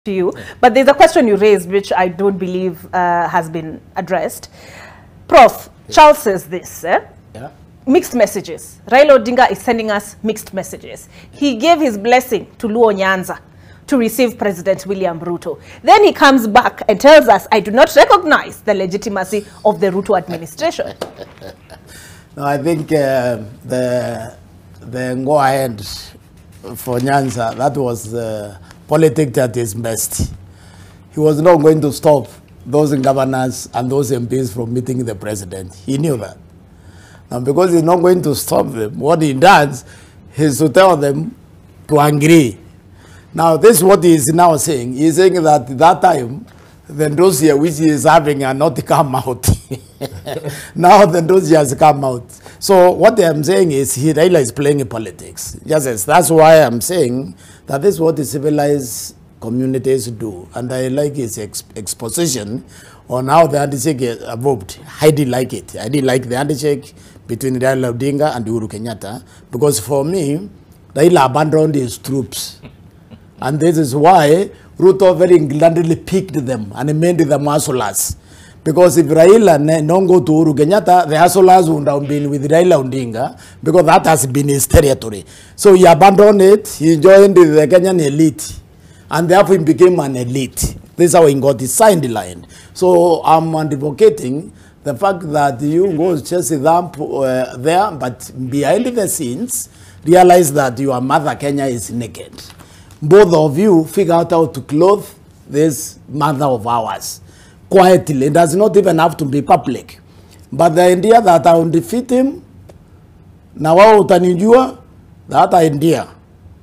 to you, but there's a question you raised which I don't believe has been addressed. Prof, Charles says this, mixed messages. Raila Odinga is sending us mixed messages. He gave his blessing to Luo Nyanza to receive President William Ruto. Then he comes back and tells us, I do not recognize the legitimacy of the Ruto administration. No, I think the go ahead for Nyanza, that was politics at its best. He was not going to stop those governors and those MPs from meeting the president. He knew that. Now, because he's not going to stop them, what he does is to tell them to agree. Now, this is what he is now saying. He's saying that at that time, the dossier which he is having are not come out. Now the dossier has come out. So what I'm saying is Raila is playing politics. Yes, that's why I'm saying that this is what the civilized communities do. And I like his exposition on how the handshake evolved. I did like it. I did like the handshake between Raila Odinga and Uhuru Kenyatta, because for me, Raila abandoned his troops. And this is why Ruto very gladly picked them and made them Asolas. Because if Raila don't go to Uhuru Kenyatta, the Asolas would have been with Raila Odinga, because that has been his territory. So he abandoned it, he joined the Kenyan elite, and therefore he became an elite. This is how he got his signed line. So I'm advocating the fact that you go chase them there, but behind the scenes, realize that your mother Kenya is naked. Both of you figure out how to clothe this mother of ours quietly. It does not even have to be public. But the idea that I will defeat him, now that idea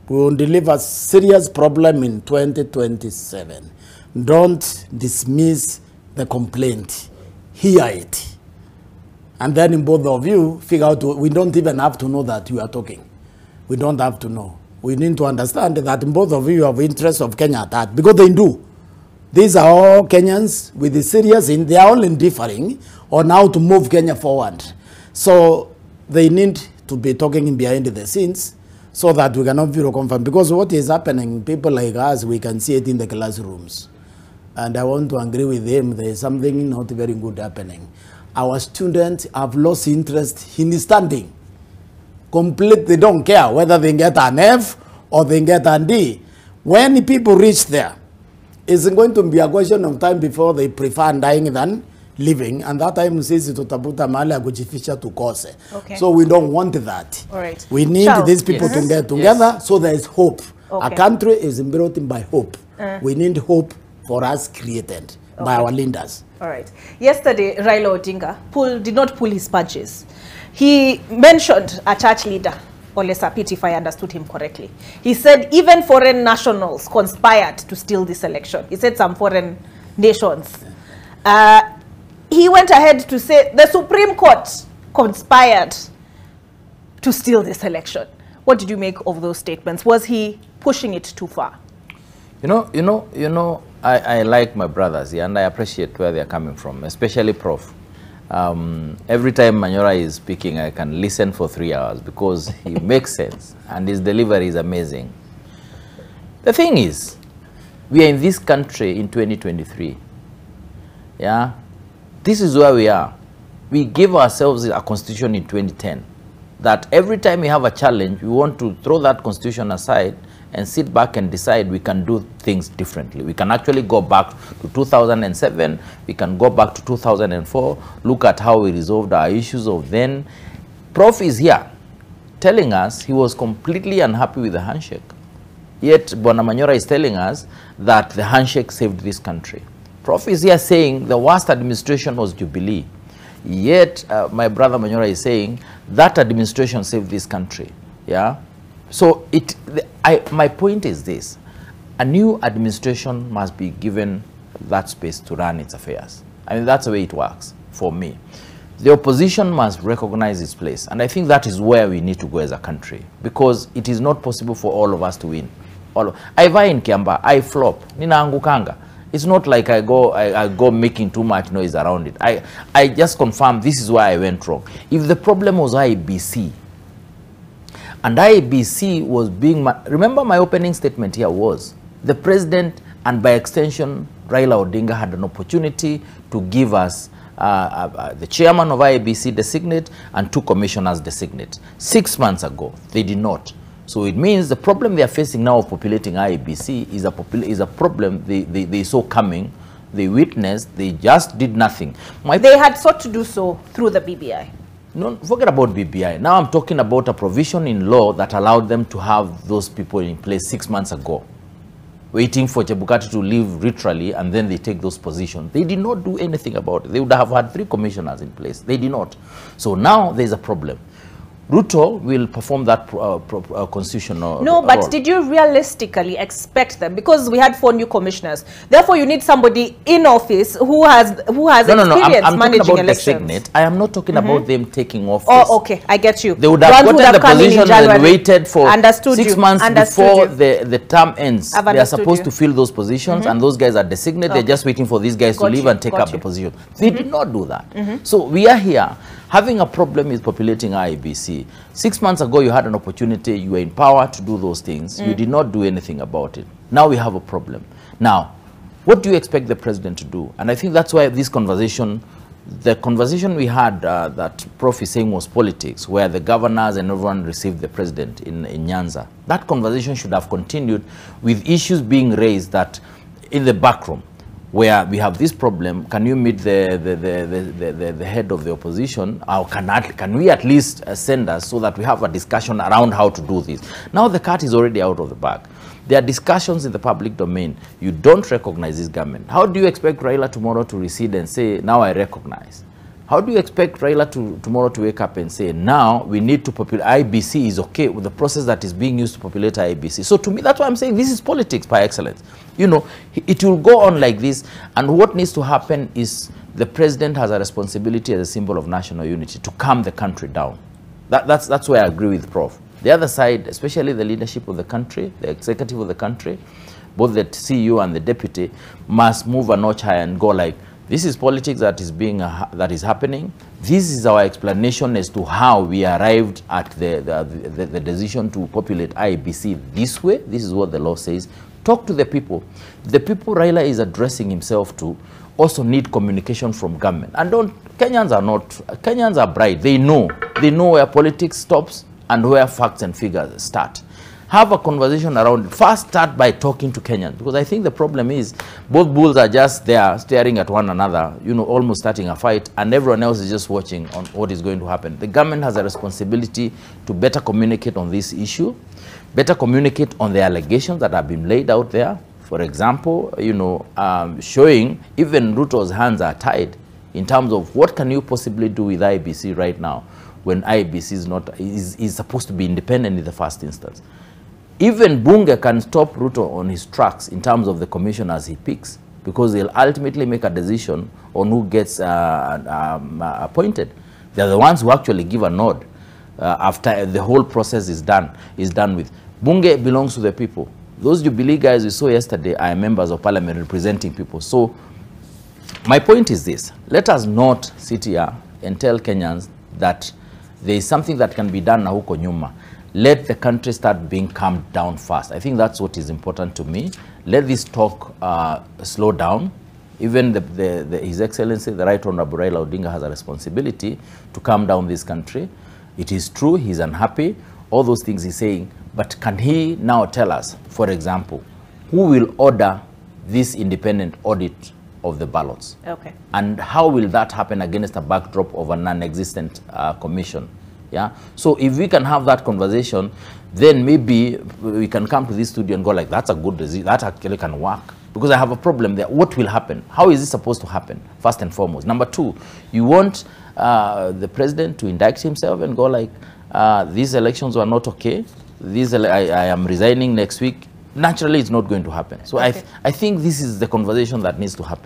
will deliver serious problem in 2027. Don't dismiss the complaint. Hear it. And then in both of you, figure out, we don't even have to know that you are talking. We don't have to know. We need to understand that both of you have interest of Kenya at heart, because they do. These are all Kenyans with the serious, they are all differing on how to move Kenya forward. So they need to be talking behind the scenes so that we cannot be confirmed. Because what is happening, people like us, we can see it in the classrooms. And I want to agree with him, there is something not very good happening. Our students have lost interest in studying. Completely don't care whether they get an F or they get an D. When people reach there, it's going to be a question of time before they prefer dying than living, and that time says to tabuta mali agujifisha to cause. Okay. So we don't want that. All right. We need these people to get together, so there is hope. Okay. A country is built by hope. We need hope for us created by our leaders. All right. Yesterday, Raila Odinga did not pull his punches. He mentioned a church leader, Ole Sapit, if I understood him correctly. He said even foreign nationals conspired to steal this election. He said some foreign nations. He went ahead to say the Supreme Court conspired to steal this election. What did you make of those statements? Was he pushing it too far? I like my brothers, and I appreciate where they're coming from, especially Prof. Every time Manyora is speaking, I can listen for 3 hours because he makes sense and his delivery is amazing. The thing is, we are in this country in 2023. Yeah, this is where we are. We gave ourselves a constitution in 2010 that every time we have a challenge, we want to throw that constitution aside and sit back and decide we can do things differently. We can actually go back to 2007, we can go back to 2004, look at how we resolved our issues of then. Prof is here telling us he was completely unhappy with the handshake. Yet Bwana Manyora is telling us that the handshake saved this country. Prof is here saying the worst administration was Jubilee. Yet my brother Manyora is saying that administration saved this country. Yeah. So my point is this: a new administration must be given that space to run its affairs. I mean, that's the way it works for me. The opposition must recognize its place, and I think that is where we need to go as a country, because it is not possible for all of us to win. I vie in Kiamba, I flop, nina angukanga. It's not like I go making too much noise around it. I just confirm this is where I went wrong. If the problem was IBC, and IBC was being, remember my opening statement here was, the president And by extension, Raila Odinga had an opportunity to give us the chairman of IEBC designate and 2 commissioners designate. 6 months ago, they did not. So it means the problem they are facing now of populating IEBC is a problem they saw coming, they witnessed, they just did nothing. They had sought to do so through the BBI. No, forget about BBI. Now I'm talking about a provision in law that allowed them to have those people in place 6 months ago, waiting for Chebukati to leave literally, and then they take those positions. They did not do anything about it. They would have had 3 commissioners in place. They did not. So now there's a problem. Ruto will perform that constitutional No, but role. did you realistically expect them? Because we had 4 new commissioners. Therefore, you need somebody in office who has experience I'm managing talking about elections. designate. I am not talking about them taking office. Oh, okay, I get you. They would have gotten the position and waited for Understood 6 you. months Understood before you. the term ends. I've They are understood supposed you. to fill those positions, and those guys are designated. They're just waiting for these guys to Got leave you, and take got up you. the position. They did not do that. So we are here having a problem with populating IEBC. 6 months ago, you had an opportunity. You were in power to do those things. You did not do anything about it. Now we have a problem. Now, what do you expect the president to do? And I think that's why this conversation, the conversation we had that Prof is saying was politics, where the governors and everyone received the president in Nyanza. That conversation should have continued with issues being raised that in the back room, where we have this problem. Can you meet the head of the opposition, or can we at least send us so that we have a discussion around how to do this? Now the cat is already out of the bag. There are discussions in the public domain. You don't recognize this government. How do you expect Raila tomorrow to recede and say, now I recognize? How do you expect Raila tomorrow to wake up and say, now we need to populate, IBC is okay with the process that is being used to populate IBC? So to me, that's why I'm saying this is politics by excellence. You know, it will go on like this, and what needs to happen is the president has a responsibility as a symbol of national unity to calm the country down. That's where I agree with Prof. The other side, especially the leadership of the country, the executive of the country, both the CEO and the deputy, must move a notch higher and go like, this is politics that is happening. This is our explanation as to how we arrived at the decision to populate IEBC this way. This is what the law says. Talk to the people. The people Raila is addressing himself to also need communication from government. And Kenyans are bright. They know where politics stops and where facts and figures start. Have a conversation around it. First, start by talking to Kenyans, because I think the problem is both bulls are just there staring at one another, you know, almost starting a fight, and everyone else is just watching on what is going to happen. The government has a responsibility to better communicate on this issue, better communicate on the allegations that have been laid out there. For example, you know, showing even Ruto's hands are tied in terms of what can you possibly do with IBC right now when IBC is supposed to be independent in the first instance. Even Bunge can stop Ruto on his tracks in terms of the commissioners he picks, because they'll ultimately make a decision on who gets appointed. They're the ones who actually give a nod after the whole process is done with. Bunge belongs to the people. Those Jubilee guys we saw yesterday are members of parliament representing people. So my point is this: let us not sit here and tell Kenyans that there is something that can be done na huko nyuma. Let the country start being calmed down fast. I think that's what is important to me. Let this talk slow down. Even His Excellency, the Right Honorable Raila Odinga, has a responsibility to calm down this country. It is true, he's unhappy, all those things he's saying, but can he now tell us, for example, who will order this independent audit of the ballots? Okay. And how will that happen against a backdrop of a non-existent commission? Yeah. So if we can have that conversation, then maybe we can come to this studio and go like, that's a good disease, that actually can work. Because I have a problem there. What will happen? How is this supposed to happen? First and foremost. Number two, you want the president to indict himself and go like, these elections were not okay. I am resigning next week. Naturally, it's not going to happen. So okay. I think this is the conversation that needs to happen.